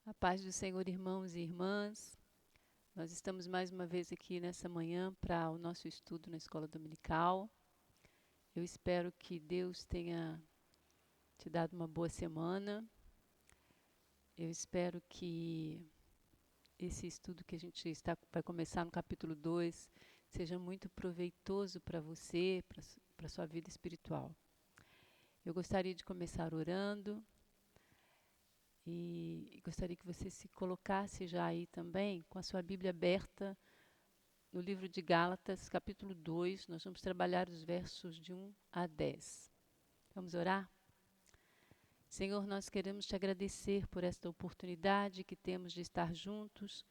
A paz do Senhor, irmãos e irmãs. Nós estamos mais uma vez aqui nessa manhã para o nosso estudo na escola dominical. Eu espero que Deus tenha te dado uma boa semana. Eu espero que esse estudo que a gente vai começar no capítulo 2 seja muito proveitoso para você, para a sua vida espiritual. Eu gostaria de começar orando. E gostaria que você se colocasse já aí também, com a sua Bíblia aberta, no livro de Gálatas, capítulo 2. Nós vamos trabalhar os versos de 1 a 10. Vamos orar? Senhor, nós queremos te agradecer por esta oportunidade que temos de estar juntos,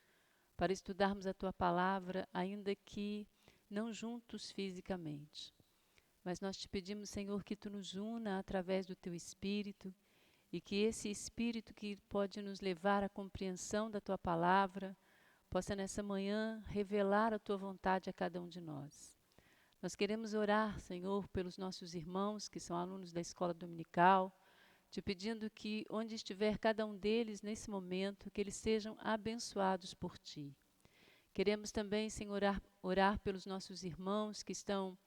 para estudarmos a tua palavra, ainda que não juntos fisicamente. Mas nós te pedimos, Senhor, que tu nos una através do teu Espírito, e que esse Espírito que pode nos levar à compreensão da Tua Palavra, possa nessa manhã revelar a Tua vontade a cada um de nós. Nós queremos orar, Senhor, pelos nossos irmãos que são alunos da escola dominical, te pedindo que onde estiver cada um deles nesse momento, que eles sejam abençoados por Ti. Queremos também, Senhor, orar pelos nossos irmãos que estão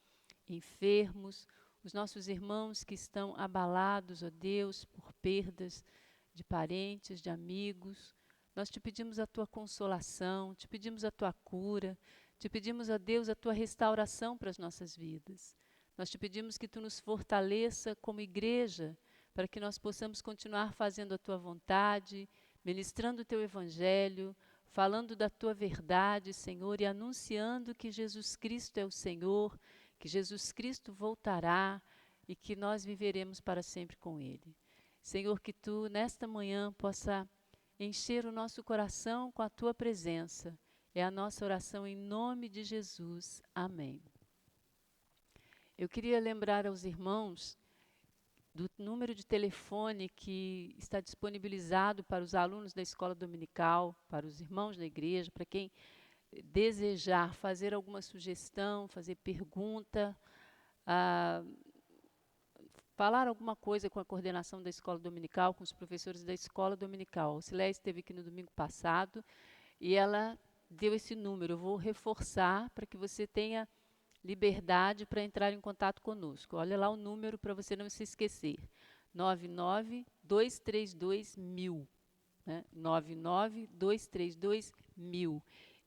enfermos, os nossos irmãos que estão abalados, ó Deus, por perdas de parentes, de amigos. Nós te pedimos a tua consolação, te pedimos a tua cura, te pedimos, ó Deus, a tua restauração para as nossas vidas. Nós te pedimos que tu nos fortaleça como igreja, para que nós possamos continuar fazendo a tua vontade, ministrando o teu evangelho, falando da tua verdade, Senhor, e anunciando que Jesus Cristo é o Senhor, que Jesus Cristo voltará e que nós viveremos para sempre com Ele. Senhor, que Tu, nesta manhã, possa encher o nosso coração com a Tua presença. É a nossa oração em nome de Jesus. Amém. Eu queria lembrar aos irmãos do número de telefone que está disponibilizado para os alunos da escola dominical, para os irmãos da igreja, para quem desejar fazer alguma sugestão, fazer pergunta, ah, falar alguma coisa com a coordenação da escola dominical, com os professores da escola dominical. A Cileia esteve aqui no domingo passado e ela deu esse número. Eu vou reforçar para que você tenha liberdade para entrar em contato conosco. Olha lá o número para você não se esquecer. 99-232-1000. Né? 99-232-1000.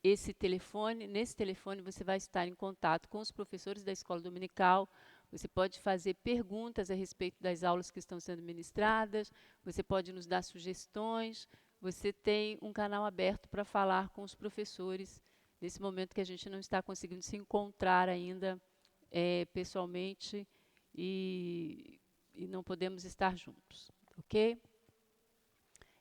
Nesse telefone você vai estar em contato com os professores da escola dominical, você pode fazer perguntas a respeito das aulas que estão sendo ministradas, você pode nos dar sugestões, você tem um canal aberto para falar com os professores, nesse momento que a gente não está conseguindo se encontrar ainda pessoalmente e não podemos estar juntos, ok?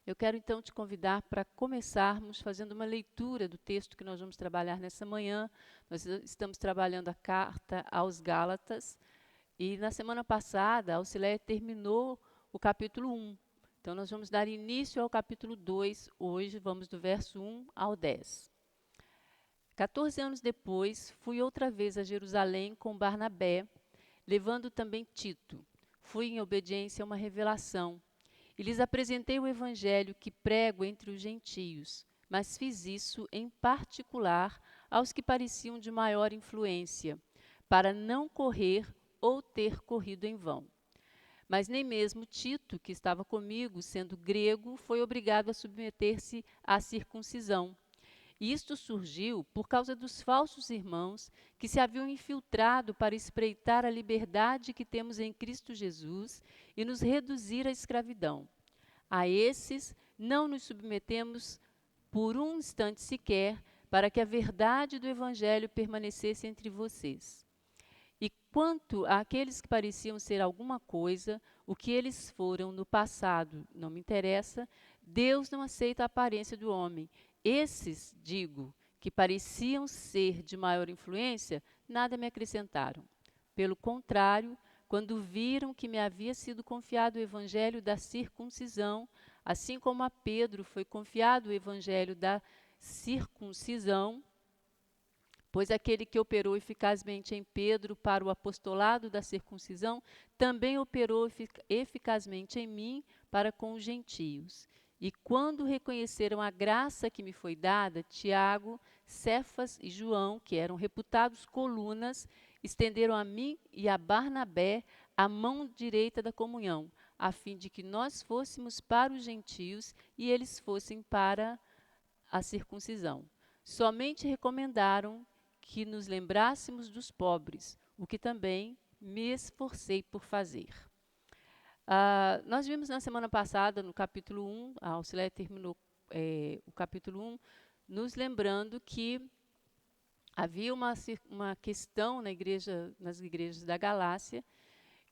Eu quero então te convidar para começarmos fazendo uma leitura do texto que nós vamos trabalhar nessa manhã. Nós estamos trabalhando a carta aos Gálatas e na semana passada a Auxileia terminou o capítulo 1. Então nós vamos dar início ao capítulo 2 hoje, vamos do verso 1 ao 10. 14 anos depois, fui outra vez a Jerusalém com Barnabé, levando também Tito. Fui em obediência a uma revelação. E lhes apresentei o evangelho que prego entre os gentios, mas fiz isso em particular aos que pareciam de maior influência, para não correr ou ter corrido em vão. Mas nem mesmo Tito, que estava comigo, sendo grego, foi obrigado a submeter-se à circuncisão. E isto surgiu por causa dos falsos irmãos que se haviam infiltrado para espreitar a liberdade que temos em Cristo Jesus e nos reduzir à escravidão. A esses não nos submetemos por um instante sequer, para que a verdade do Evangelho permanecesse entre vocês. E quanto àqueles que pareciam ser alguma coisa, o que eles foram no passado não me interessa, Deus não aceita a aparência do homem. Esses, digo, que pareciam ser de maior influência, nada me acrescentaram. Pelo contrário, quando viram que me havia sido confiado o evangelho da circuncisão, assim como a Pedro foi confiado o evangelho da circuncisão, pois aquele que operou eficazmente em Pedro para o apostolado da circuncisão, também operou eficazmente em mim para com os gentios. E quando reconheceram a graça que me foi dada, Tiago, Cefas e João, que eram reputados colunas, estenderam a mim e a Barnabé a mão direita da comunhão, a fim de que nós fôssemos para os gentios e eles fossem para a circuncisão. Somente recomendaram que nos lembrássemos dos pobres, o que também me esforcei por fazer. Nós vimos na semana passada, no capítulo 1, a Auxilia terminou o capítulo 1, nos lembrando que havia uma questão nas igrejas da Galácia,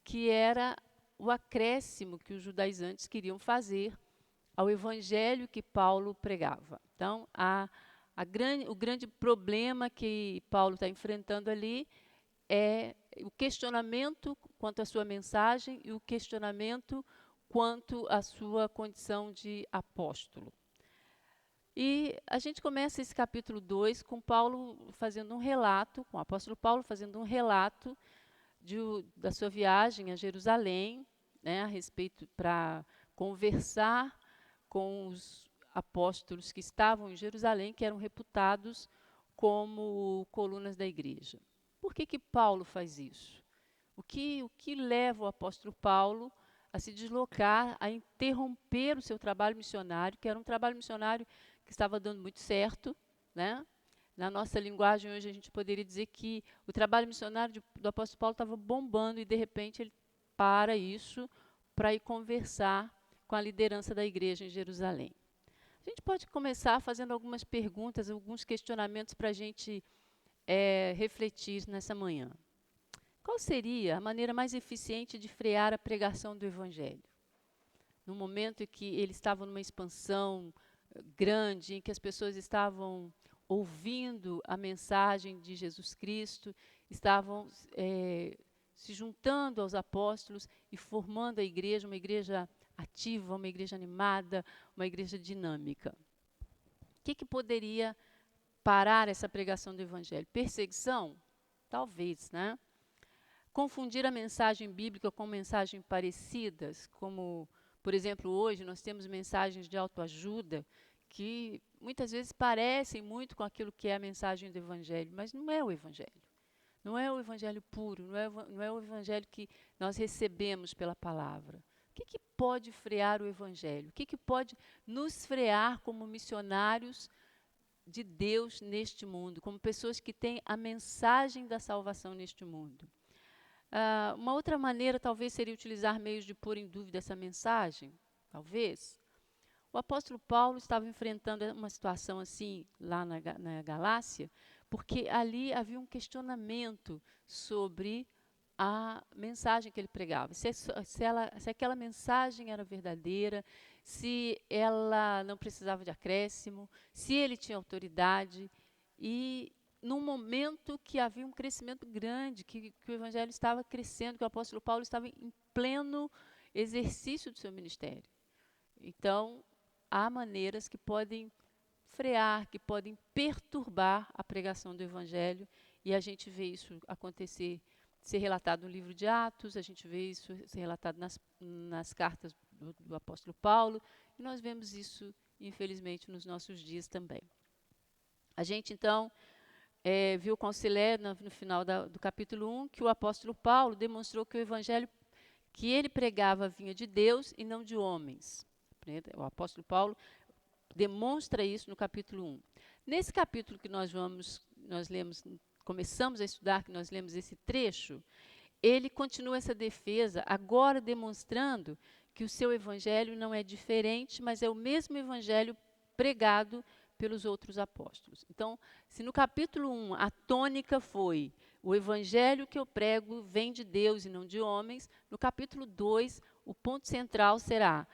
que era o acréscimo que os judaizantes queriam fazer ao evangelho que Paulo pregava. Então, o grande problema que Paulo está enfrentando ali é o questionamento quanto à sua mensagem e o questionamento quanto à sua condição de apóstolo. E a gente começa esse capítulo 2 com Paulo fazendo um relato, com o apóstolo Paulo fazendo um relato da sua viagem a Jerusalém, né, a respeito para conversar com os apóstolos que estavam em Jerusalém, que eram reputados como colunas da igreja. Por que Paulo faz isso? O que leva o apóstolo Paulo a se deslocar, a interromper o seu trabalho missionário, que era um trabalho missionário que estava dando muito certo, né? Na nossa linguagem hoje a gente poderia dizer que o trabalho missionário do apóstolo Paulo estava bombando e de repente ele para isso para ir conversar com a liderança da igreja em Jerusalém. A gente pode começar fazendo algumas perguntas, alguns questionamentos para a gente refletir nessa manhã. Qual seria a maneira mais eficiente de frear a pregação do Evangelho? No momento em que ele estava numa expansão grande, em que as pessoas estavam ouvindo a mensagem de Jesus Cristo, estavam se juntando aos apóstolos e formando a igreja, uma igreja ativa, uma igreja animada, uma igreja dinâmica. O que poderia parar essa pregação do Evangelho? Perseguição? Talvez, né? Confundir a mensagem bíblica com mensagens parecidas, como, por exemplo, hoje nós temos mensagens de autoajuda que muitas vezes parecem muito com aquilo que é a mensagem do Evangelho, mas não é o Evangelho. Não é o Evangelho puro, não é o Evangelho que nós recebemos pela palavra. O que pode frear o Evangelho? O que pode nos frear como missionários de Deus neste mundo, como pessoas que têm a mensagem da salvação neste mundo? Uma outra maneira talvez seria utilizar meios de pôr em dúvida essa mensagem, talvez. O apóstolo Paulo estava enfrentando uma situação assim lá na Galácia, porque ali havia um questionamento sobre a mensagem que ele pregava, se aquela mensagem era verdadeira, se ela não precisava de acréscimo, se ele tinha autoridade, e num momento que havia um crescimento grande, que o evangelho estava crescendo, que o apóstolo Paulo estava em pleno exercício do seu ministério. Então, há maneiras que podem frear, que podem perturbar a pregação do evangelho, e a gente vê isso acontecer, ser relatado no livro de Atos, a gente vê isso ser relatado nas cartas do apóstolo Paulo, e nós vemos isso, infelizmente, nos nossos dias também. A gente, então, viu com Auxilia, no final do capítulo 1, que o apóstolo Paulo demonstrou que o evangelho que ele pregava vinha de Deus e não de homens. O apóstolo Paulo demonstra isso no capítulo 1. Nesse capítulo que nós lemos, começamos a estudar, que nós lemos esse trecho, ele continua essa defesa, agora demonstrando que o seu evangelho não é diferente, mas é o mesmo evangelho pregado pelos outros apóstolos. Então, se no capítulo 1 a tônica foi o evangelho que eu prego vem de Deus e não de homens, no capítulo 2 o ponto central será: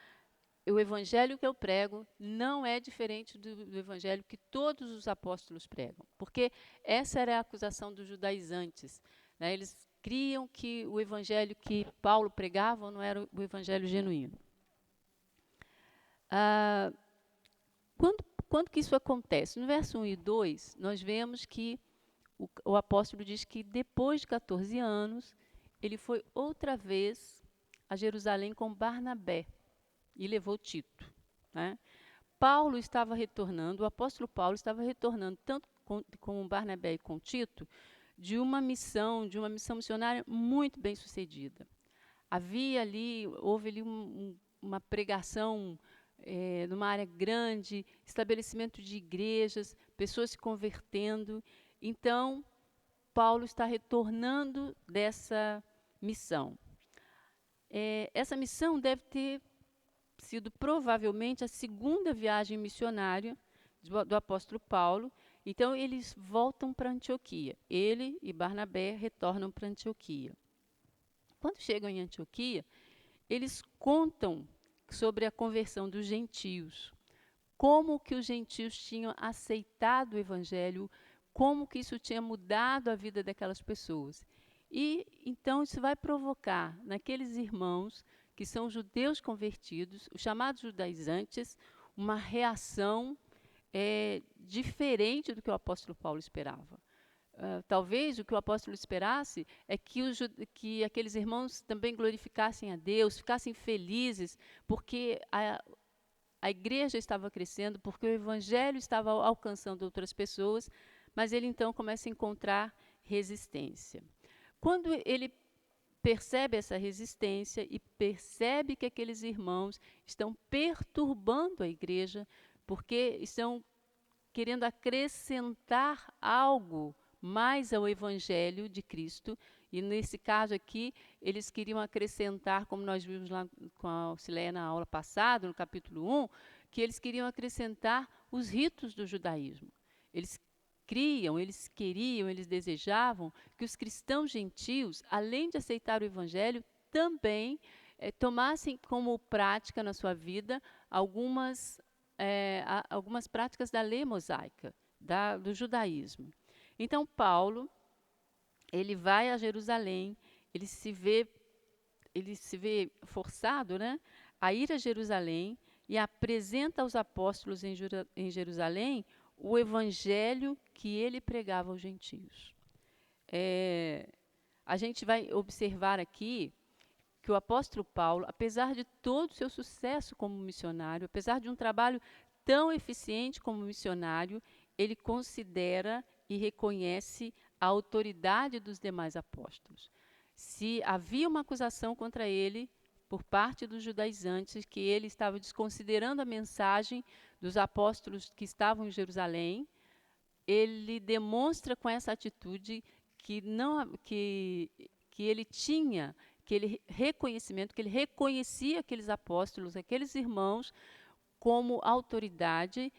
o evangelho que eu prego não é diferente do evangelho que todos os apóstolos pregam, porque essa era a acusação dos judaizantes, né? Eles criam que o evangelho que Paulo pregava não era o evangelho genuíno. Quando que isso acontece? No verso 1 e 2, nós vemos que o apóstolo diz que depois de 14 anos, ele foi outra vez a Jerusalém com Barnabé e levou Tito. né? Paulo estava retornando, o apóstolo Paulo estava retornando, tanto com Barnabé e com Tito, de uma missão missionária muito bem sucedida. Houve ali uma pregação numa área grande, estabelecimento de igrejas, pessoas se convertendo. Então, Paulo está retornando dessa missão. Essa missão deve ter sido provavelmente a segunda viagem missionária do apóstolo Paulo. Então, eles voltam para Antioquia. Ele e Barnabé retornam para Antioquia. Quando chegam em Antioquia, eles contam sobre a conversão dos gentios, como que os gentios tinham aceitado o evangelho, como que isso tinha mudado a vida daquelas pessoas. E então isso vai provocar naqueles irmãos que são judeus convertidos, os chamados judaizantes, uma reação diferente do que o apóstolo Paulo esperava. Talvez o que o apóstolo esperasse é que aqueles irmãos também glorificassem a Deus, ficassem felizes, porque a igreja estava crescendo, porque o evangelho estava alcançando outras pessoas, mas ele então começa a encontrar resistência. Quando ele percebe essa resistência e percebe que aqueles irmãos estão perturbando a igreja, porque estão querendo acrescentar algo mais ao evangelho de Cristo, e nesse caso aqui, eles queriam acrescentar, como nós vimos lá com a Auxileia na aula passada, no capítulo 1, que eles queriam acrescentar os ritos do judaísmo. Eles queriam, eles desejavam que os cristãos gentios, além de aceitar o evangelho, também tomassem como prática na sua vida algumas práticas da lei mosaica, do judaísmo. Então, Paulo, ele vai a Jerusalém, ele se vê forçado, né, a ir a Jerusalém e apresenta aos apóstolos em Jerusalém o evangelho que ele pregava aos gentios. A gente vai observar aqui que o apóstolo Paulo, apesar de todo o seu sucesso como missionário, apesar de um trabalho tão eficiente como missionário, ele considera e reconhece a autoridade dos demais apóstolos. Se havia uma acusação contra ele por parte dos judaizantes, que ele estava desconsiderando a mensagem dos apóstolos que estavam em Jerusalém, ele demonstra com essa atitude que ele tinha aquele reconhecimento, que ele reconhecia aqueles apóstolos, aqueles irmãos, como autoridade,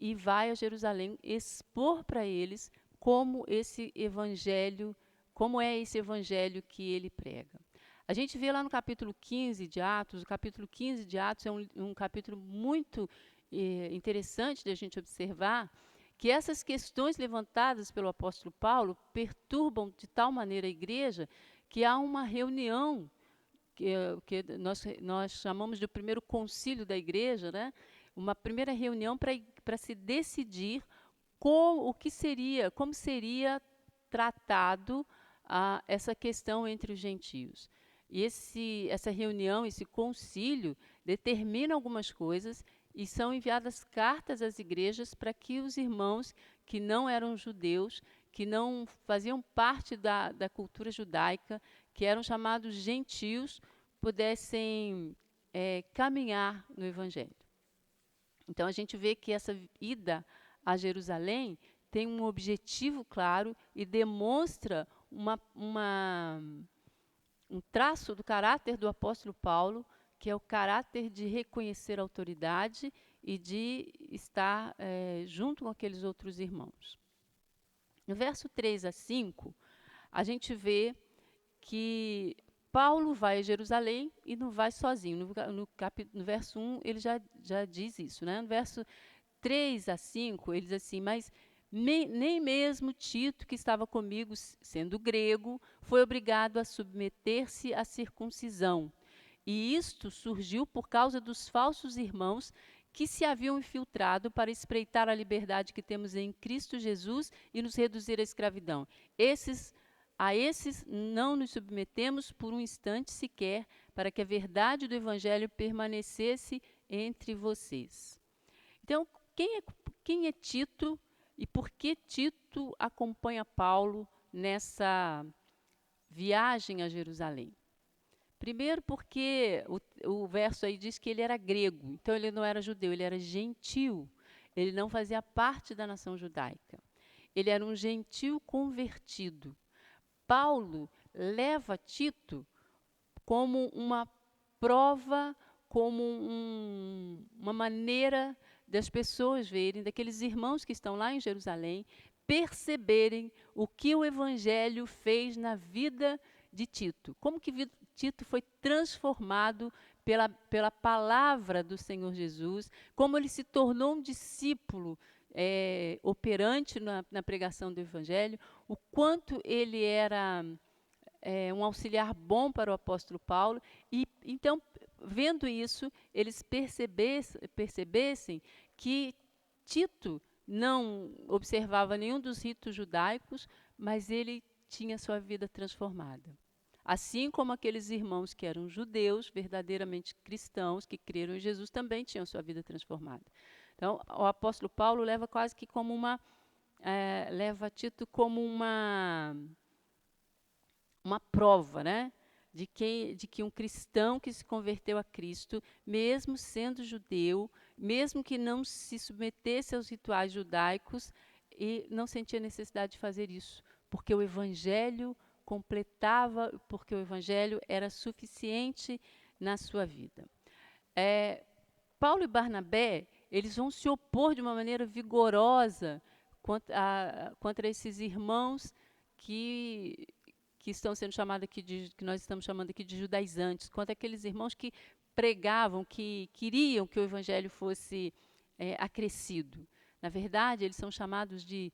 e vai a Jerusalém expor para eles como é esse evangelho que ele prega. A gente vê lá no capítulo 15 de Atos, o capítulo 15 de Atos é um capítulo muito interessante de a gente observar, que essas questões levantadas pelo apóstolo Paulo perturbam de tal maneira a igreja que há uma reunião que nós chamamos de o primeiro concílio da igreja, né? Uma primeira reunião para se decidir como seria tratado essa questão entre os gentios. E essa reunião, esse concílio, determina algumas coisas e são enviadas cartas às igrejas para que os irmãos que não eram judeus, que não faziam parte da cultura judaica, que eram chamados gentios, pudessem caminhar no evangelho. Então, a gente vê que essa ida a Jerusalém tem um objetivo claro e demonstra um traço do caráter do apóstolo Paulo, que é o caráter de reconhecer a autoridade e de estar junto com aqueles outros irmãos. No verso 3 a 5, a gente vê que Paulo vai a Jerusalém e não vai sozinho. No verso 1, ele já diz isso, né? No verso 3 a 5, ele diz assim, mas nem mesmo Tito, que estava comigo, sendo grego, foi obrigado a submeter-se à circuncisão. E isto surgiu por causa dos falsos irmãos que se haviam infiltrado para espreitar a liberdade que temos em Cristo Jesus e nos reduzir à escravidão. A esses não nos submetemos por um instante sequer, para que a verdade do Evangelho permanecesse entre vocês. Então, quem é Tito e por que Tito acompanha Paulo nessa viagem a Jerusalém? Primeiro porque o verso aí diz que ele era grego, então ele não era judeu, ele era gentil. Ele não fazia parte da nação judaica. Ele era um gentil convertido. Paulo leva Tito como uma prova, como uma maneira das pessoas verem, daqueles irmãos que estão lá em Jerusalém, perceberem o que o Evangelho fez na vida de Tito. Como que Tito foi transformado pela palavra do Senhor Jesus, como ele se tornou um discípulo operante na pregação do Evangelho, o quanto ele era um auxiliar bom para o apóstolo Paulo, e então, vendo isso, eles percebessem que Tito não observava nenhum dos ritos judaicos, mas ele tinha sua vida transformada. Assim como aqueles irmãos que eram judeus, verdadeiramente cristãos, que creram em Jesus, também tinham sua vida transformada. Então, o apóstolo Paulo leva quase que como leva Tito como uma prova, né, de que um cristão que se converteu a Cristo, mesmo sendo judeu, mesmo que não se submetesse aos rituais judaicos, e não sentia necessidade de fazer isso, porque o Evangelho completava, porque o Evangelho era suficiente na sua vida. Paulo e Barnabé, eles vão se opor de uma maneira vigorosa contra esses irmãos que estão sendo chamados aqui que nós estamos chamando aqui de judaizantes, contra aqueles irmãos que pregavam, que queriam que o Evangelho fosse acrescido. Na verdade, eles são chamados de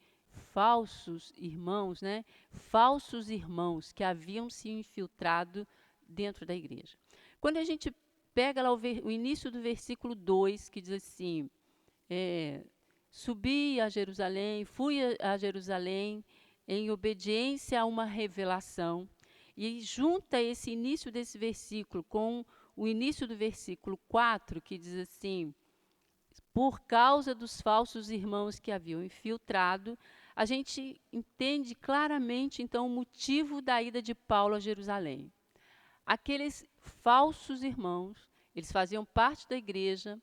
falsos irmãos, né? Falsos irmãos que haviam se infiltrado dentro da igreja. Quando a gente pega lá o início do versículo 2, que diz assim, subi a Jerusalém, fui a Jerusalém em obediência a uma revelação, e junta esse início desse versículo com o início do versículo 4, que diz assim, por causa dos falsos irmãos que haviam infiltrado, a gente entende claramente, então, o motivo da ida de Paulo a Jerusalém. Aqueles falsos irmãos, eles faziam parte da igreja,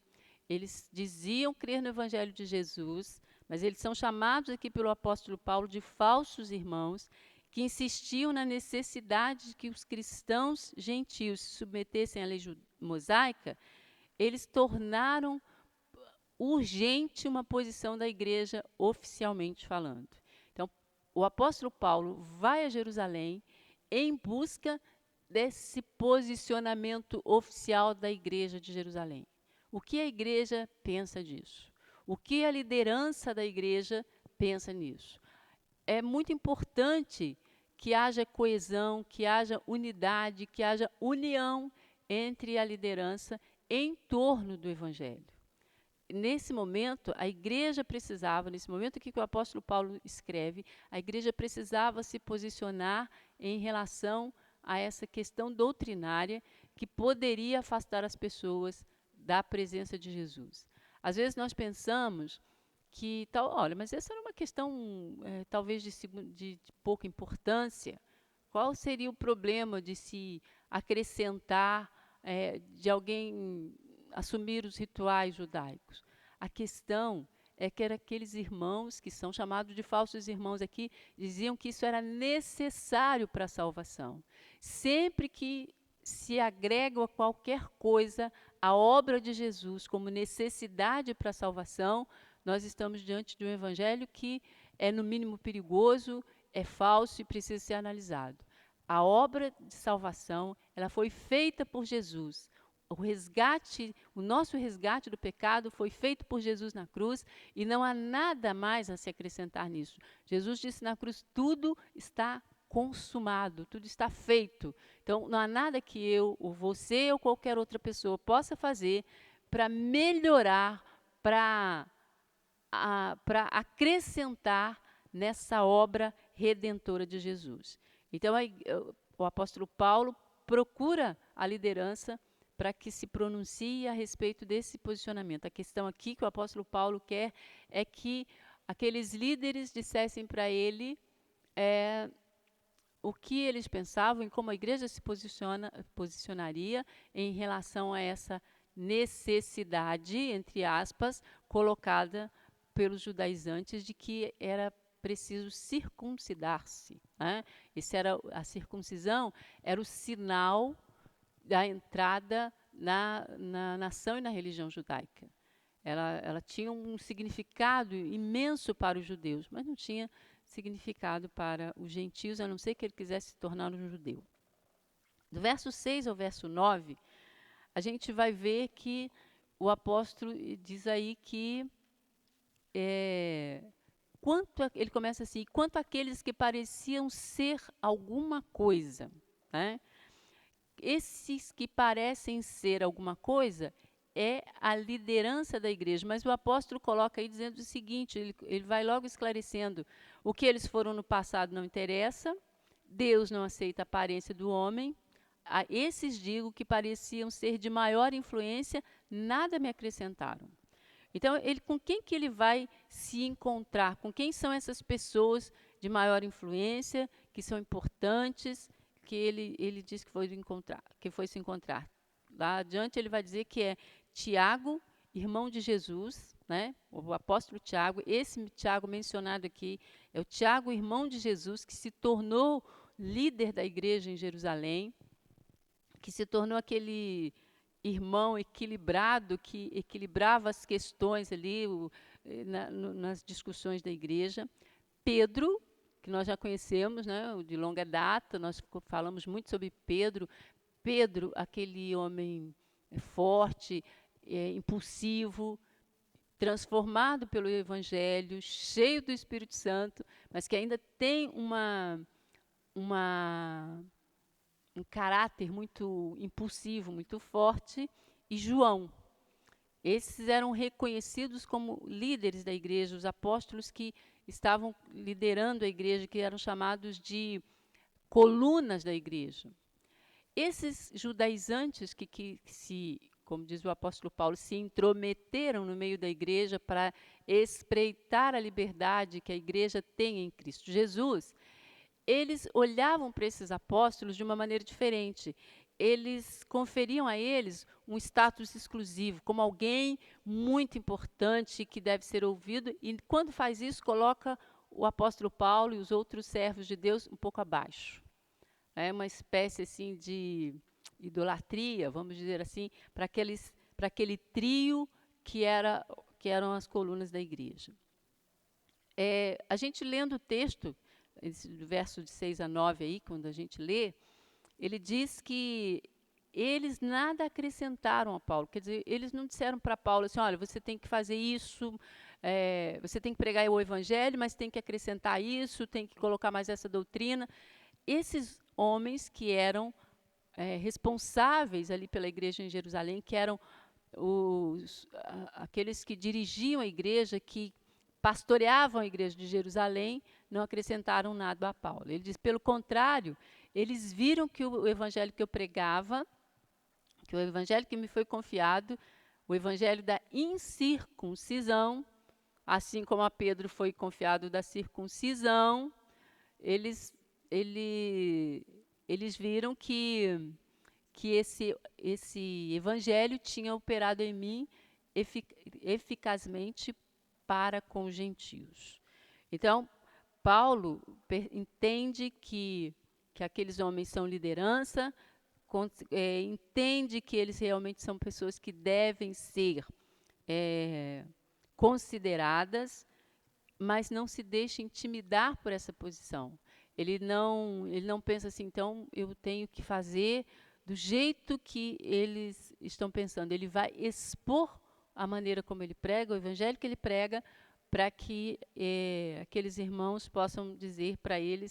eles diziam crer no Evangelho de Jesus, mas eles são chamados aqui pelo apóstolo Paulo de falsos irmãos, que insistiam na necessidade de que os cristãos gentios se submetessem à lei mosaica. Eles tornaram urgente uma posição da igreja, oficialmente falando. Então, o apóstolo Paulo vai a Jerusalém em busca desse posicionamento oficial da igreja de Jerusalém. O que a igreja pensa disso? O que a liderança da igreja pensa nisso? É muito importante que haja coesão, que haja unidade, que haja união entre a liderança em torno do Evangelho. Nesse momento, a igreja precisava, nesse momento que o apóstolo Paulo escreve, a igreja precisava se posicionar em relação a essa questão doutrinária que poderia afastar as pessoas da presença de Jesus. Às vezes nós pensamos que, olha, mas essa era uma questão talvez de pouca importância. Qual seria o problema de se acrescentar, de alguém assumir os rituais judaicos? A questão é que eram aqueles irmãos, que são chamados de falsos irmãos aqui, diziam que isso era necessário para a salvação. Sempre que se agrega a qualquer coisa a obra de Jesus como necessidade para a salvação, nós estamos diante de um evangelho que é, no mínimo, perigoso, é falso e precisa ser analisado. A obra de salvação, ela foi feita por Jesus. O nosso resgate do pecado foi feito por Jesus na cruz e não há nada mais a se acrescentar nisso. Jesus disse na cruz, tudo está consumado, tudo está feito. Então, não há nada que eu, ou você, ou qualquer outra pessoa possa fazer para melhorar, para acrescentar nessa obra redentora de Jesus. Então, o apóstolo Paulo procura a liderança para que se pronuncie a respeito desse posicionamento. A questão aqui que o apóstolo Paulo quer é que aqueles líderes dissessem para ele o que eles pensavam e como a igreja se posicionaria em relação a essa necessidade, entre aspas, colocada pelos judaizantes de que era preciso circuncidar-se. Né? A circuncisão era o sinal da entrada na nação e na religião judaica. Ela tinha um significado imenso para os judeus, mas não tinha significado para os gentios, a não ser que ele quisesse se tornar um judeu. Do verso 6 ao verso 9, a gente vai ver que o apóstolo diz aí que ele começa assim, quanto àqueles que pareciam ser alguma coisa, né? Esses que parecem ser alguma coisa é a liderança da igreja, mas o apóstolo coloca aí dizendo o seguinte, ele vai logo esclarecendo, o que eles foram no passado não interessa, Deus não aceita a aparência do homem, a esses digo que pareciam ser de maior influência, nada me acrescentaram. Então, com quem que ele vai se encontrar? Com quem são essas pessoas de maior influência, que são importantes, que ele diz que foi se encontrar? Lá adiante ele vai dizer que é Tiago, irmão de Jesus, né? O apóstolo Tiago, esse Tiago mencionado aqui, é o Tiago, irmão de Jesus, que se tornou líder da igreja em Jerusalém, que se tornou aquele irmão equilibrado, que equilibrava as questões ali nas discussões da igreja. Pedro, que nós já conhecemos, né, de longa data, nós falamos muito sobre Pedro. Pedro, aquele homem forte, impulsivo, transformado pelo Evangelho, cheio do Espírito Santo, mas que ainda tem um caráter muito impulsivo, muito forte, e João. Esses eram reconhecidos como líderes da igreja, os apóstolos que estavam liderando a igreja, que eram chamados de colunas da igreja. Esses judaizantes como diz o apóstolo Paulo, se intrometeram no meio da igreja para espreitar a liberdade que a igreja tem em Cristo Jesus, eles olhavam para esses apóstolos de uma maneira diferente. Eles conferiam a eles um status exclusivo, como alguém muito importante que deve ser ouvido, e quando faz isso, coloca o apóstolo Paulo e os outros servos de Deus um pouco abaixo. É uma espécie assim de idolatria, vamos dizer assim, para aquele trio que eram as colunas da igreja. A gente lendo o texto, do verso de 6 a 9 aí, quando a gente lê, ele diz que eles nada acrescentaram a Paulo. Quer dizer, eles não disseram para Paulo assim, olha, você tem que fazer isso, você tem que pregar o evangelho, mas tem que acrescentar isso, tem que colocar mais essa doutrina. Esses homens que eram responsáveis ali pela igreja em Jerusalém, que eram aqueles que dirigiam a igreja, que pastoreavam a igreja de Jerusalém, não acrescentaram nada a Paulo. Ele diz, pelo contrário, eles viram que o evangelho que eu pregava, que o evangelho que me foi confiado, o evangelho da incircuncisão, assim como a Pedro foi confiado da circuncisão, eles viram que esse evangelho tinha operado em mim eficazmente para com os gentios. Então, Paulo entende que aqueles homens são liderança, entende que eles realmente são pessoas que devem ser consideradas, mas não se deixa intimidar por essa posição. Ele não pensa assim, então eu tenho que fazer do jeito que eles estão pensando. Ele vai expor a maneira como ele prega, o evangelho que ele prega, para que aqueles irmãos possam dizer para ele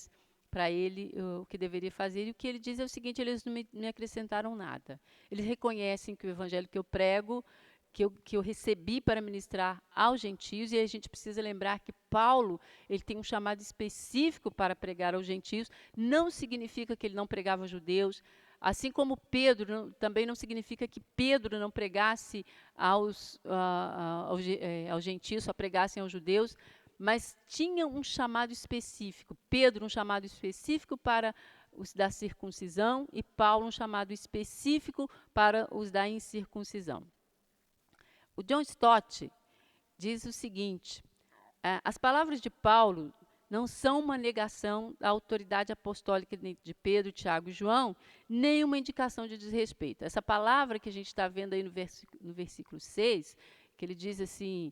o que deveria fazer. E o que ele diz é o seguinte, eles não me acrescentaram nada. Eles reconhecem que o evangelho que eu prego, que eu recebi para ministrar aos gentios, e a gente precisa lembrar que Paulo, ele tem um chamado específico para pregar aos gentios, não significa que ele não pregava aos judeus. Assim como Pedro, também não significa que Pedro não pregasse aos gentios, só pregassem aos judeus, mas tinha um chamado específico. Pedro, um chamado específico para os da circuncisão, e Paulo, um chamado específico para os da incircuncisão. O John Stott diz o seguinte: as palavras de Paulo não são uma negação da autoridade apostólica de Pedro, Tiago e João, nem uma indicação de desrespeito. Essa palavra que a gente está vendo aí no versículo 6, que ele diz assim,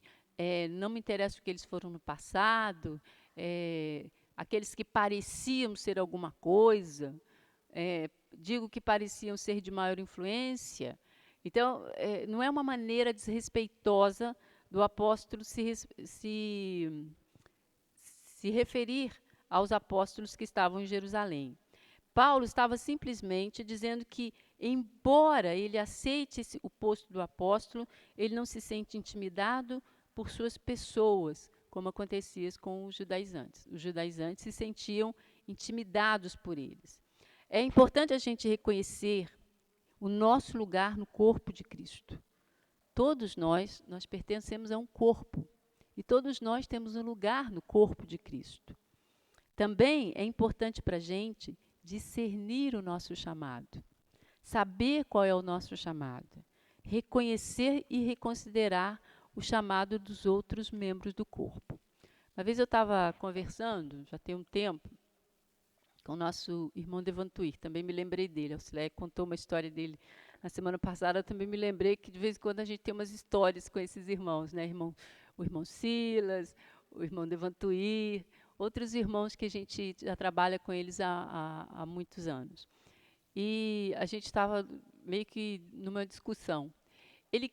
não me interessa o que eles foram no passado, aqueles que pareciam ser alguma coisa, digo que pareciam ser de maior influência. Então, não é uma maneira desrespeitosa do apóstolo se referir aos apóstolos que estavam em Jerusalém. Paulo estava simplesmente dizendo que, embora ele aceite o posto do apóstolo, ele não se sente intimidado por suas pessoas, como acontecia com os judaizantes. Os judaizantes se sentiam intimidados por eles. É importante a gente reconhecer o nosso lugar no corpo de Cristo. Todos nós pertencemos a um corpo. E todos nós temos um lugar no corpo de Cristo. Também é importante para a gente discernir o nosso chamado. Saber qual é o nosso chamado. Reconhecer e reconsiderar o chamado dos outros membros do corpo. Uma vez eu estava conversando, já tem um tempo, com o nosso irmão Devantuir, também me lembrei dele. A Cileia contou uma história dele na semana passada, eu também me lembrei que de vez em quando a gente tem umas histórias com esses irmãos, né? O irmão Silas, o irmão Devantuir, outros irmãos que a gente já trabalha com eles há muitos anos. E a gente estava meio que numa discussão. Ele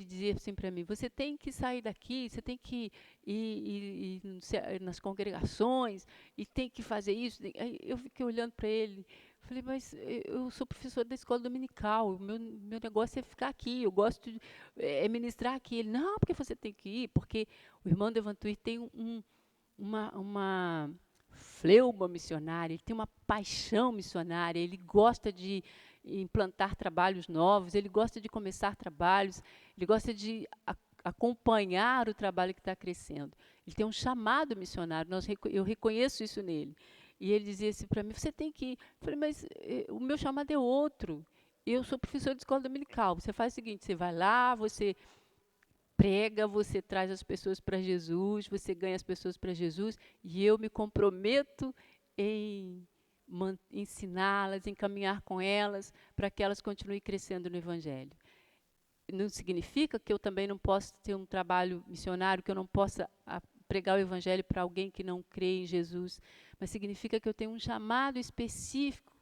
dizia assim para mim, você tem que sair daqui, você tem que ir nas congregações, e tem que fazer isso. Aí eu fiquei olhando para ele, falei, mas eu sou professor da escola dominical, o meu negócio é ficar aqui, eu gosto de ministrar aqui. Ele, não, porque você tem que ir, porque o irmão Devantuir tem uma fleuma missionária, ele tem uma paixão missionária, ele gosta de implantar trabalhos novos, ele gosta de começar trabalhos, ele gosta de acompanhar o trabalho que está crescendo. Ele tem um chamado missionário, eu reconheço isso nele. E ele dizia assim para mim, você tem que ir. Eu falei, mas o meu chamado é outro. Eu sou professor de escola dominical. Você faz o seguinte, você vai lá, você prega, você traz as pessoas para Jesus, você ganha as pessoas para Jesus, e eu me comprometo em ensiná-las, em caminhar com elas, para que elas continuem crescendo no Evangelho. Não significa que eu também não possa ter um trabalho missionário, que eu não possa pregar o Evangelho para alguém que não crê em Jesus, mas significa que eu tenho um chamado específico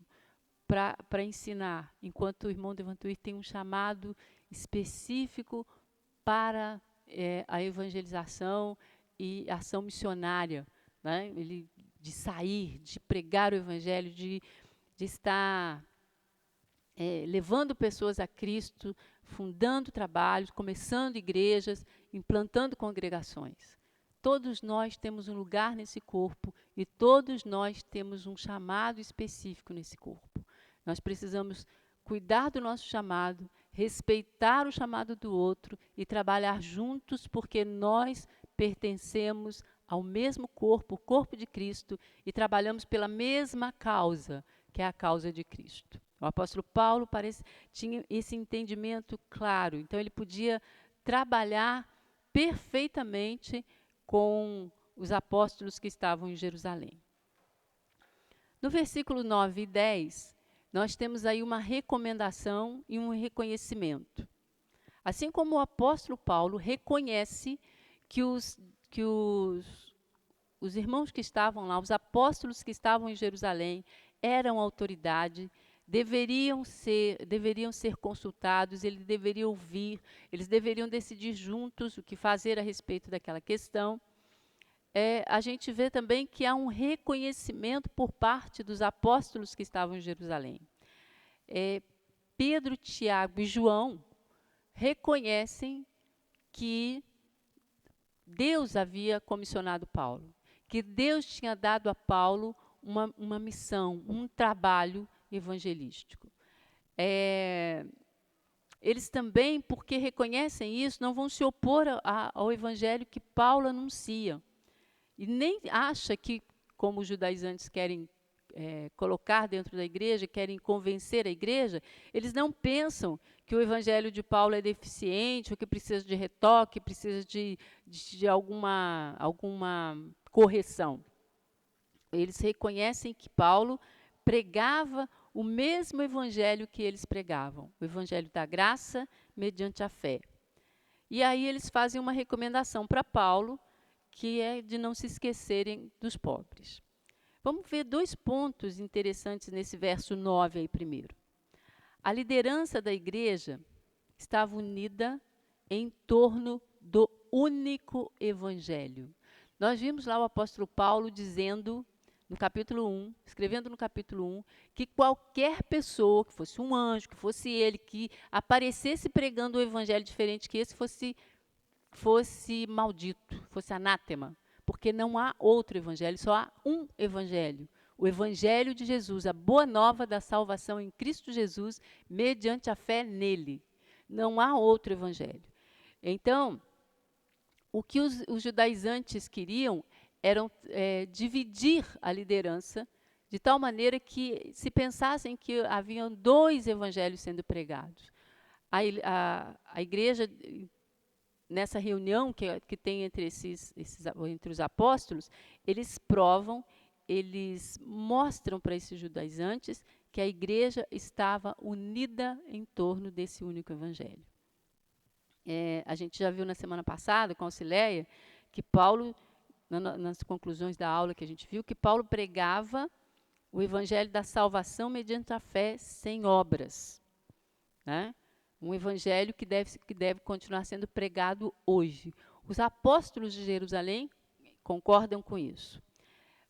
para ensinar, enquanto o irmão Devantuir tem um chamado específico para a evangelização e ação missionária, né? De sair, de pregar o Evangelho, de estar levando pessoas a Cristo, fundando trabalhos, começando igrejas, implantando congregações. Todos nós temos um lugar nesse corpo e todos nós temos um chamado específico nesse corpo. Nós precisamos cuidar do nosso chamado, respeitar o chamado do outro e trabalhar juntos, porque nós pertencemos ao mesmo corpo, o corpo de Cristo, e trabalhamos pela mesma causa, que é a causa de Cristo. O apóstolo Paulo tinha esse entendimento claro, então ele podia trabalhar perfeitamente com os apóstolos que estavam em Jerusalém. No versículo 9 e 10, nós temos aí uma recomendação e um reconhecimento. Assim como o apóstolo Paulo reconhece que os irmãos que estavam lá, os apóstolos que estavam em Jerusalém, eram autoridade, deveriam ser consultados, eles deveriam ouvir, eles deveriam decidir juntos o que fazer a respeito daquela questão. A gente vê também que há um reconhecimento por parte dos apóstolos que estavam em Jerusalém. Pedro, Tiago e João reconhecem que Deus havia comissionado Paulo, que Deus tinha dado a Paulo uma missão, um trabalho evangelístico. Eles também, porque reconhecem isso, não vão se opor ao evangelho que Paulo anuncia. E nem acha que, como os judaizantes querem colocar dentro da igreja, querem convencer a igreja, eles não pensam que o evangelho de Paulo é deficiente, ou que precisa de retoque, precisa de alguma correção. Eles reconhecem que Paulo pregava o mesmo evangelho que eles pregavam, o evangelho da graça mediante a fé. E aí eles fazem uma recomendação para Paulo, que é de não se esquecerem dos pobres. Vamos ver 2 pontos interessantes nesse verso 9 aí primeiro. A liderança da igreja estava unida em torno do único evangelho. Nós vimos lá o apóstolo Paulo dizendo, no capítulo 1, escrevendo no capítulo 1, que qualquer pessoa, que fosse um anjo, que fosse ele, que aparecesse pregando um evangelho diferente que esse, fosse maldito, fosse anátema, porque não há outro evangelho, só há um evangelho. O evangelho de Jesus, a boa nova da salvação em Cristo Jesus, mediante a fé nele. Não há outro evangelho. Então, o que os judaizantes queriam era dividir a liderança, de tal maneira que se pensassem que haviam 2 evangelhos sendo pregados. A igreja, nessa reunião que tem entre entre os apóstolos, eles mostram para esses judaizantes que a igreja estava unida em torno desse único evangelho. A gente já viu na semana passada, com a Auxileia, que Paulo, nas conclusões da aula que a gente viu, que Paulo pregava o evangelho da salvação mediante a fé sem obras, né? Um evangelho que deve continuar sendo pregado hoje. Os apóstolos de Jerusalém concordam com isso.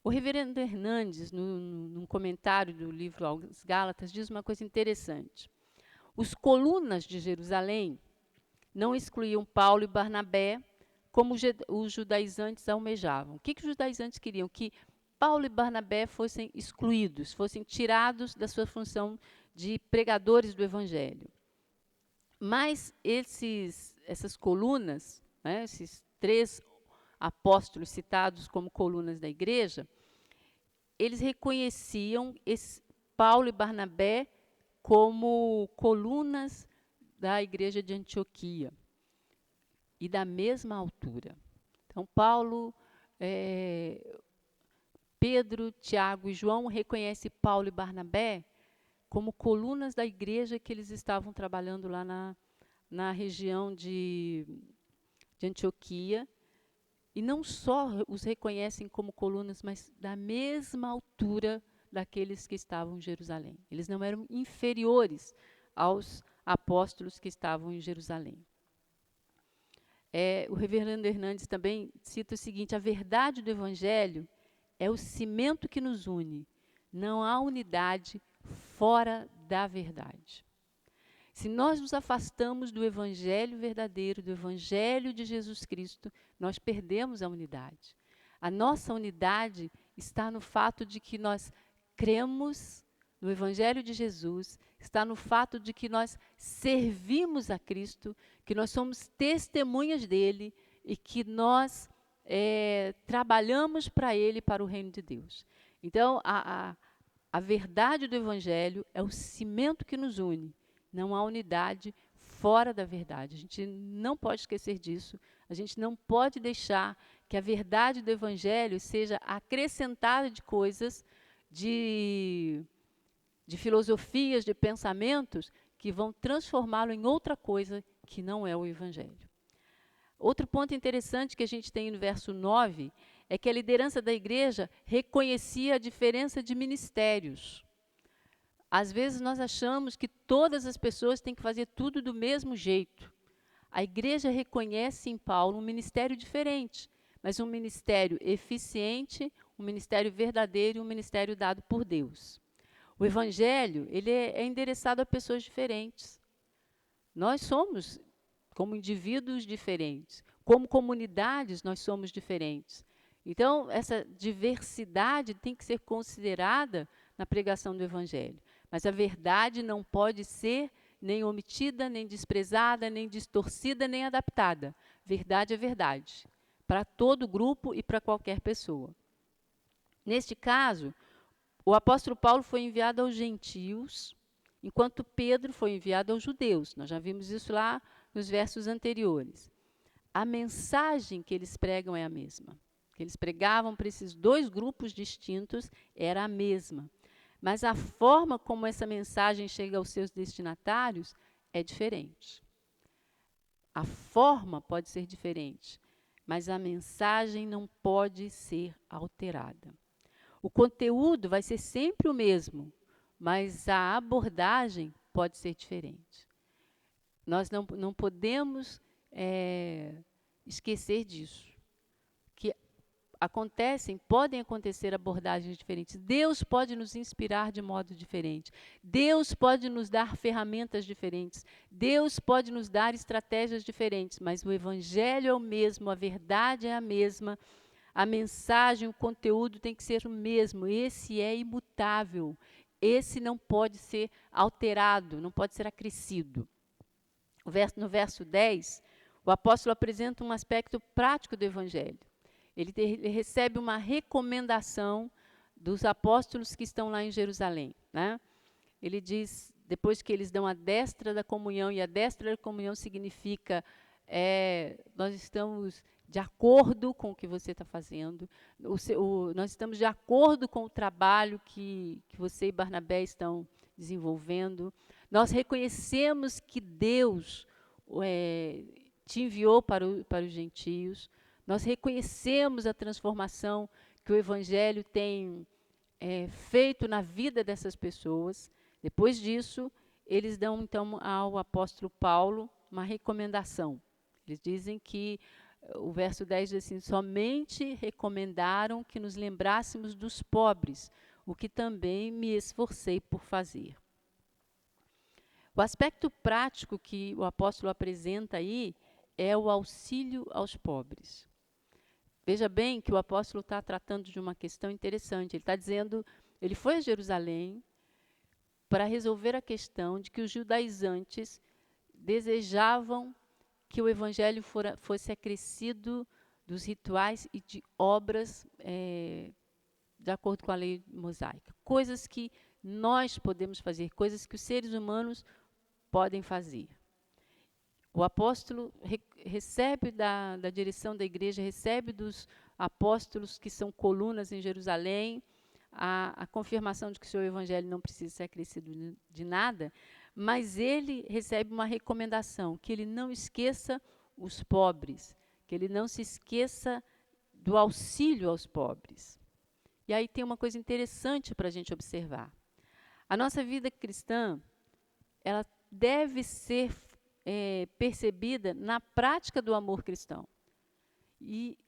O reverendo Hernandes, num comentário do livro aos Gálatas, diz uma coisa interessante. Os colunas de Jerusalém não excluíam Paulo e Barnabé, como os judaizantes almejavam. O que os judaizantes queriam? Que Paulo e Barnabé fossem excluídos, fossem tirados da sua função de pregadores do evangelho. Mas essas colunas, né, esses 3 apóstolos citados como colunas da igreja, eles reconheciam Paulo e Barnabé como colunas da igreja de Antioquia e da mesma altura. Então, Paulo, Pedro, Tiago e João reconhecem Paulo e Barnabé como colunas da igreja que eles estavam trabalhando lá na região de Antioquia. E não só os reconhecem como colunas, mas da mesma altura daqueles que estavam em Jerusalém. Eles não eram inferiores aos apóstolos que estavam em Jerusalém. O reverendo Hernandes também cita o seguinte: a verdade do evangelho é o cimento que nos une. Não há unidade fora da verdade. Se nós nos afastamos do evangelho verdadeiro, do evangelho de Jesus Cristo, nós perdemos a unidade. A nossa unidade está no fato de que nós cremos no evangelho de Jesus, está no fato de que nós servimos a Cristo, que nós somos testemunhas dele e que nós trabalhamos para ele, para o reino de Deus. Então, a verdade do evangelho é o cimento que nos une. Não há unidade fora da verdade. A gente não pode esquecer disso. A gente não pode deixar que a verdade do evangelho seja acrescentada de coisas, de filosofias, de pensamentos que vão transformá-lo em outra coisa que não é o evangelho. Outro ponto interessante que a gente tem no verso 9 é que a liderança da igreja reconhecia a diferença de ministérios. Às vezes nós achamos que todas as pessoas têm que fazer tudo do mesmo jeito. A igreja reconhece em Paulo um ministério diferente, mas um ministério eficiente, um ministério verdadeiro e um ministério dado por Deus. O evangelho, ele é endereçado a pessoas diferentes. Nós somos como indivíduos diferentes, como comunidades nós somos diferentes. Então, essa diversidade tem que ser considerada na pregação do evangelho. Mas a verdade não pode ser nem omitida, nem desprezada, nem distorcida, nem adaptada. Verdade é verdade, para todo grupo e para qualquer pessoa. Neste caso, o apóstolo Paulo foi enviado aos gentios, enquanto Pedro foi enviado aos judeus. Nós já vimos isso lá nos versos anteriores. A mensagem que eles pregam é a mesma. Que eles pregavam para esses dois grupos distintos era a mesma. Mas a forma como essa mensagem chega aos seus destinatários é diferente. A forma pode ser diferente, mas a mensagem não pode ser alterada. O conteúdo vai ser sempre o mesmo, mas a abordagem pode ser diferente. Nós não podemos esquecer disso. Que podem acontecer abordagens diferentes. Deus pode nos inspirar de modo diferente. Deus pode nos dar ferramentas diferentes. Deus pode nos dar estratégias diferentes, mas o evangelho é o mesmo, a verdade é a mesma, a mensagem, o conteúdo tem que ser o mesmo. Esse é imutável. Esse não pode ser alterado, não pode ser acrescido. No verso 10, o apóstolo apresenta um aspecto prático do evangelho. Ele recebe uma recomendação dos apóstolos que estão lá em Jerusalém, né? Ele diz, depois que eles dão a destra da comunhão, e a destra da comunhão significa nós estamos de acordo com o que você está fazendo, nós estamos de acordo com o trabalho que você e Barnabé estão desenvolvendo, nós reconhecemos que Deus te enviou para os gentios, nós reconhecemos a transformação que o Evangelho tem feito na vida dessas pessoas. Depois disso, eles dão, então, ao apóstolo Paulo uma recomendação. Eles dizem que, o verso 10 diz assim, somente recomendaram que nos lembrássemos dos pobres, o que também me esforcei por fazer. O aspecto prático que o apóstolo apresenta aí é o auxílio aos pobres. Veja bem que o apóstolo está tratando de uma questão interessante. Ele está dizendo, ele foi a Jerusalém para resolver a questão de que os judaizantes desejavam que o evangelho fosse acrescido dos rituais e de obras de acordo com a lei mosaica. Coisas que nós podemos fazer, coisas que os seres humanos podem fazer. O apóstolo recebe da direção da igreja, recebe dos apóstolos que são colunas em Jerusalém, a confirmação de que o seu evangelho não precisa ser acrescido de nada, mas ele recebe uma recomendação, que ele não esqueça os pobres, que ele não se esqueça do auxílio aos pobres. E aí tem uma coisa interessante para a gente observar. A nossa vida cristã, ela deve ser percebida na prática do amor cristão. E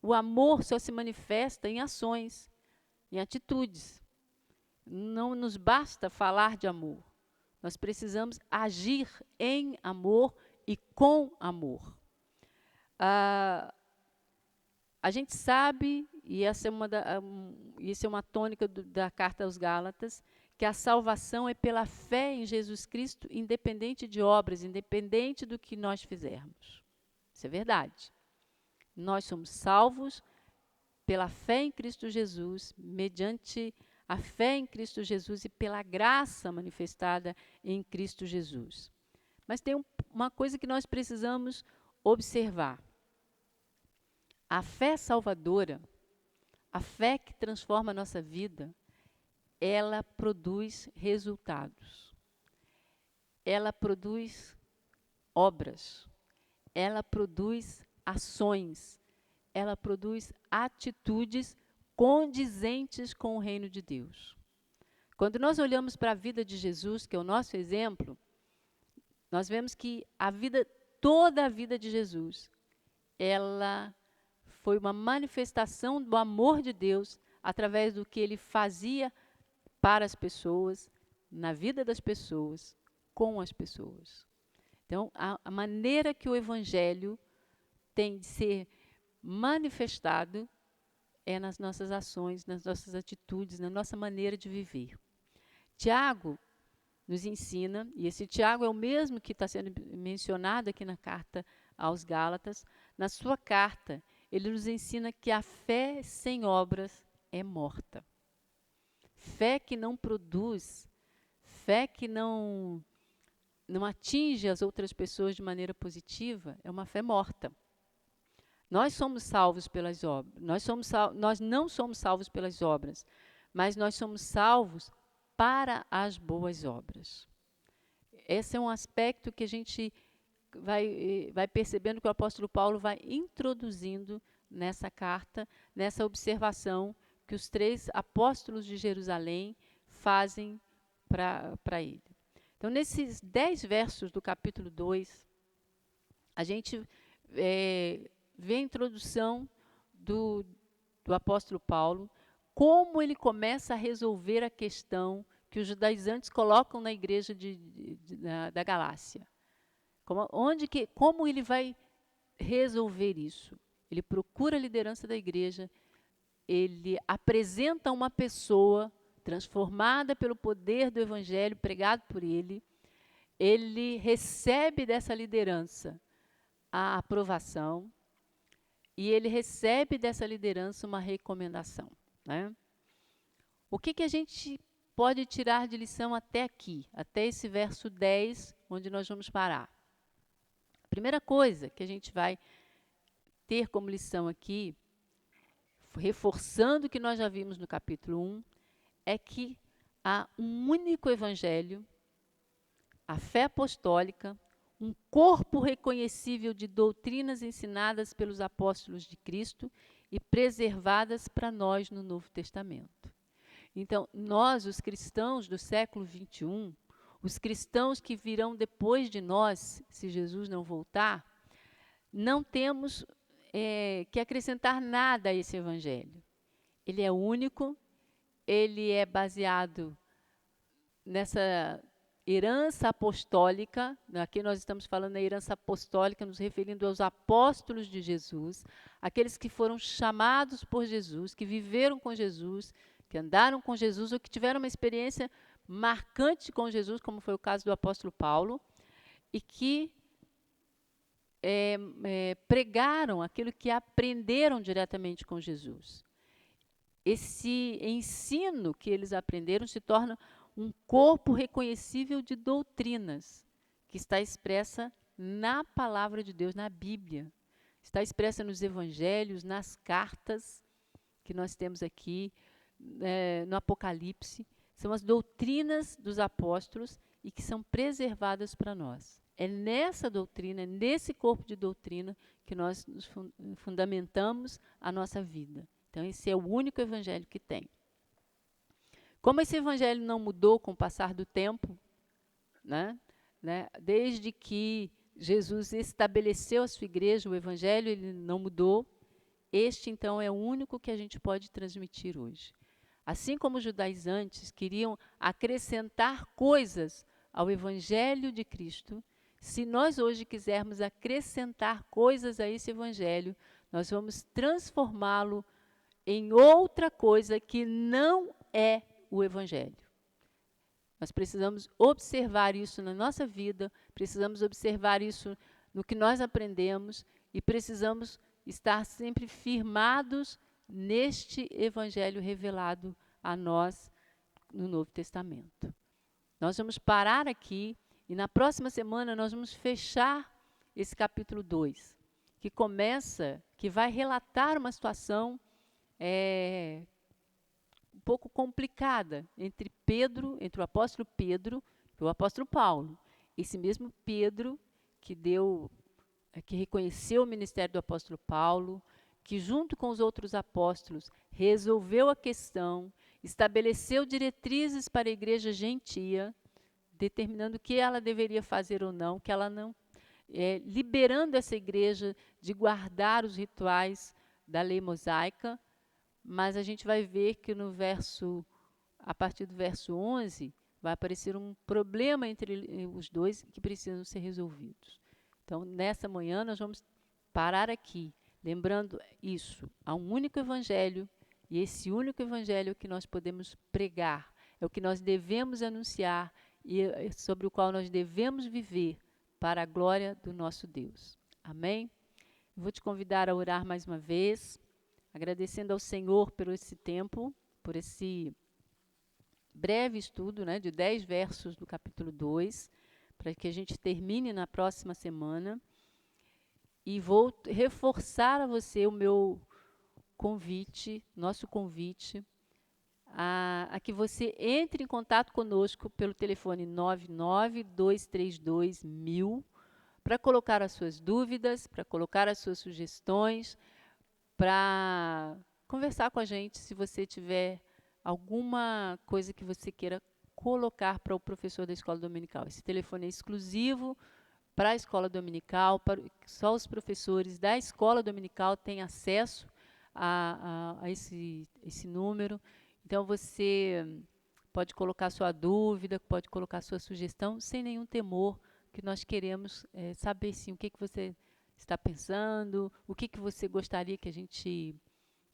o amor só se manifesta em ações, em atitudes. Não nos basta falar de amor. Nós precisamos agir em amor e com amor. A gente sabe, e essa é uma tônica da carta aos Gálatas, que a salvação é pela fé em Jesus Cristo, independente de obras, independente do que nós fizermos. Isso é verdade. Nós somos salvos pela fé em Cristo Jesus, mediante a fé em Cristo Jesus e pela graça manifestada em Cristo Jesus. Mas tem uma coisa que nós precisamos observar. A fé salvadora, a fé que transforma a nossa vida, ela produz resultados. Ela produz obras. Ela produz ações. Ela produz atitudes condizentes com o reino de Deus. Quando nós olhamos para a vida de Jesus, que é o nosso exemplo, nós vemos que toda a vida de Jesus, ela foi uma manifestação do amor de Deus através do que ele fazia para as pessoas, na vida das pessoas, com as pessoas. Então, a maneira que o evangelho tem de ser manifestado nas nossas ações, nas nossas atitudes, na nossa maneira de viver. Tiago, nos ensina, e esse Tiago é o mesmo que está sendo mencionado aqui na carta aos Gálatas. Na sua carta, ele nos ensina que a fé sem obras é morta. Fé que não produz, fé que não atinge as outras pessoas de maneira positiva, é uma fé morta. Nós somos salvos pelas obras. Nós não somos salvos pelas obras, mas nós somos salvos para as boas obras. Esse é um aspecto que a gente vai percebendo que o apóstolo Paulo vai introduzindo nessa carta, nessa observação que os 3 apóstolos de Jerusalém fazem para ele. Então, nesses 10 versos do capítulo 2, a gente vê a introdução do apóstolo Paulo, como ele começa a resolver a questão que os judaizantes colocam na igreja da Galácia. Como ele vai resolver isso? Ele procura a liderança da igreja, ele apresenta uma pessoa transformada pelo poder do evangelho pregado por ele recebe dessa liderança a aprovação e ele recebe dessa liderança uma recomendação, né? O que a gente pode tirar de lição até aqui, até esse verso 10, onde nós vamos parar? A primeira coisa que a gente vai ter como lição aqui, reforçando o que nós já vimos no capítulo 1, é que há um único evangelho, a fé apostólica, um corpo reconhecível de doutrinas ensinadas pelos apóstolos de Cristo e preservadas para nós no Novo Testamento. Então, nós, os cristãos do século XXI, os cristãos que virão depois de nós, se Jesus não voltar, não temos que acrescentar nada a esse evangelho. Ele é único, ele é baseado nessa herança apostólica. Aqui nós estamos falando da herança apostólica, nos referindo aos apóstolos de Jesus, aqueles que foram chamados por Jesus, que viveram com Jesus, que andaram com Jesus ou que tiveram uma experiência marcante com Jesus, como foi o caso do apóstolo Paulo, e que pregaram aquilo que aprenderam diretamente com Jesus. Esse ensino que eles aprenderam se torna um corpo reconhecível de doutrinas, que está expressa na palavra de Deus, na Bíblia. Está expressa nos evangelhos, nas cartas que nós temos aqui, no Apocalipse. São as doutrinas dos apóstolos e que são preservadas para nós. É nessa doutrina, é nesse corpo de doutrina que nós nos fundamentamos a nossa vida. Então, esse é o único evangelho que tem. Como esse evangelho não mudou com o passar do tempo, né? Desde que Jesus estabeleceu a sua igreja, o evangelho ele não mudou. Este, então, é o único que a gente pode transmitir hoje. Assim como os judaizantes queriam acrescentar coisas ao evangelho de Cristo, se nós hoje quisermos acrescentar coisas a esse evangelho, nós vamos transformá-lo em outra coisa que não é o evangelho. Nós precisamos observar isso na nossa vida, precisamos observar isso no que nós aprendemos e precisamos estar sempre firmados neste evangelho revelado a nós no Novo Testamento. Nós vamos parar aqui e na próxima semana nós vamos fechar esse capítulo 2, que vai relatar uma situação um pouco complicada entre o apóstolo Pedro e o apóstolo Paulo. Esse mesmo Pedro que reconheceu o ministério do apóstolo Paulo, que junto com os outros apóstolos resolveu a questão, estabeleceu diretrizes para a igreja gentia, determinando o que ela deveria fazer ou não, que ela não, liberando essa igreja de guardar os rituais da lei mosaica. Mas a gente vai ver que a partir do verso 11, vai aparecer um problema entre os dois que precisam ser resolvidos. Então, nessa manhã, nós vamos parar aqui, lembrando isso, há um único evangelho, e esse único evangelho é o que nós podemos pregar, é o que nós devemos anunciar, e sobre o qual nós devemos viver para a glória do nosso Deus. Amém? Vou te convidar a orar mais uma vez, agradecendo ao Senhor por esse tempo, por esse breve estudo, né, de 10 versos do capítulo 2, para que a gente termine na próxima semana. E vou reforçar a você o meu convite, nosso convite, a que você entre em contato conosco pelo telefone 992321000 para colocar as suas dúvidas, para colocar as suas sugestões, para conversar com a gente se você tiver alguma coisa que você queira colocar para o professor da escola dominical. Esse telefone é exclusivo para a escola dominical, só os professores da escola dominical têm acesso a esse número. Então, você pode colocar sua dúvida, pode colocar sua sugestão, sem nenhum temor, que nós queremos saber, sim, o que você está pensando, o que você gostaria que a gente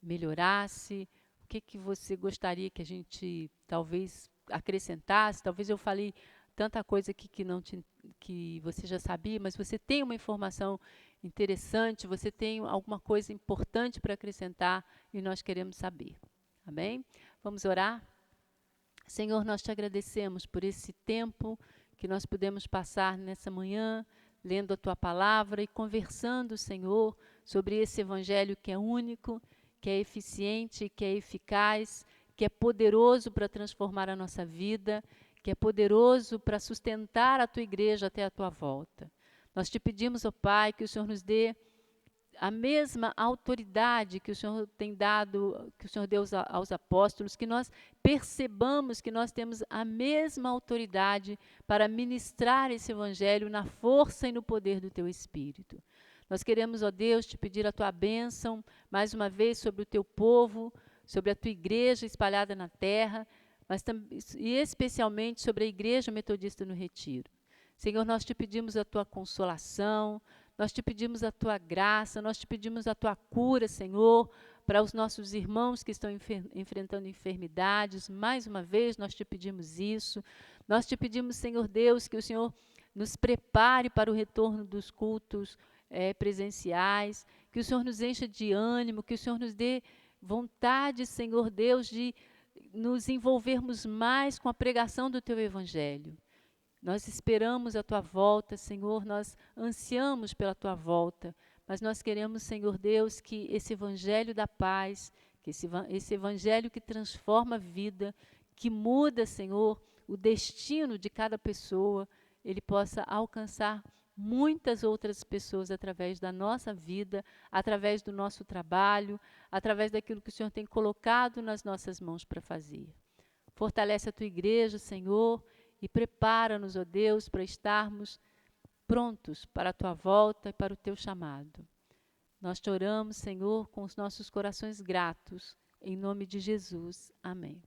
melhorasse, o que você gostaria que a gente talvez acrescentasse. Talvez eu falei tanta coisa aqui que você já sabia, mas você tem uma informação interessante, você tem alguma coisa importante para acrescentar e nós queremos saber. Amém? Vamos orar? Senhor, nós te agradecemos por esse tempo que nós pudemos passar nessa manhã, lendo a tua palavra e conversando, Senhor, sobre esse evangelho que é único, que é eficiente, que é eficaz, que é poderoso para transformar a nossa vida, que é poderoso para sustentar a tua igreja até a tua volta. Nós te pedimos, ó Pai, que o Senhor nos dê a mesma autoridade que o Senhor tem dado, que o Senhor deu aos apóstolos, que nós percebamos que nós temos a mesma autoridade para ministrar esse evangelho na força e no poder do teu Espírito. Nós queremos, ó Deus, te pedir a tua bênção, mais uma vez, sobre o teu povo, sobre a tua igreja espalhada na terra, mas e especialmente sobre a Igreja Metodista no Retiro. Senhor, nós te pedimos a tua consolação, nós te pedimos a tua graça, nós te pedimos a tua cura, Senhor, para os nossos irmãos que estão enfrentando enfermidades. Mais uma vez, nós te pedimos isso. Nós te pedimos, Senhor Deus, que o Senhor nos prepare para o retorno dos cultos presenciais, que o Senhor nos encha de ânimo, que o Senhor nos dê vontade, Senhor Deus, de nos envolvermos mais com a pregação do teu evangelho. Nós esperamos a tua volta, Senhor, nós ansiamos pela tua volta, mas nós queremos, Senhor Deus, que esse evangelho da paz, que esse evangelho que transforma a vida, que muda, Senhor, o destino de cada pessoa, ele possa alcançar muitas outras pessoas através da nossa vida, através do nosso trabalho, através daquilo que o Senhor tem colocado nas nossas mãos para fazer. Fortalece a tua igreja, Senhor, e prepara-nos, ó Deus, para estarmos prontos para a tua volta e para o teu chamado. Nós te oramos, Senhor, com os nossos corações gratos, em nome de Jesus. Amém.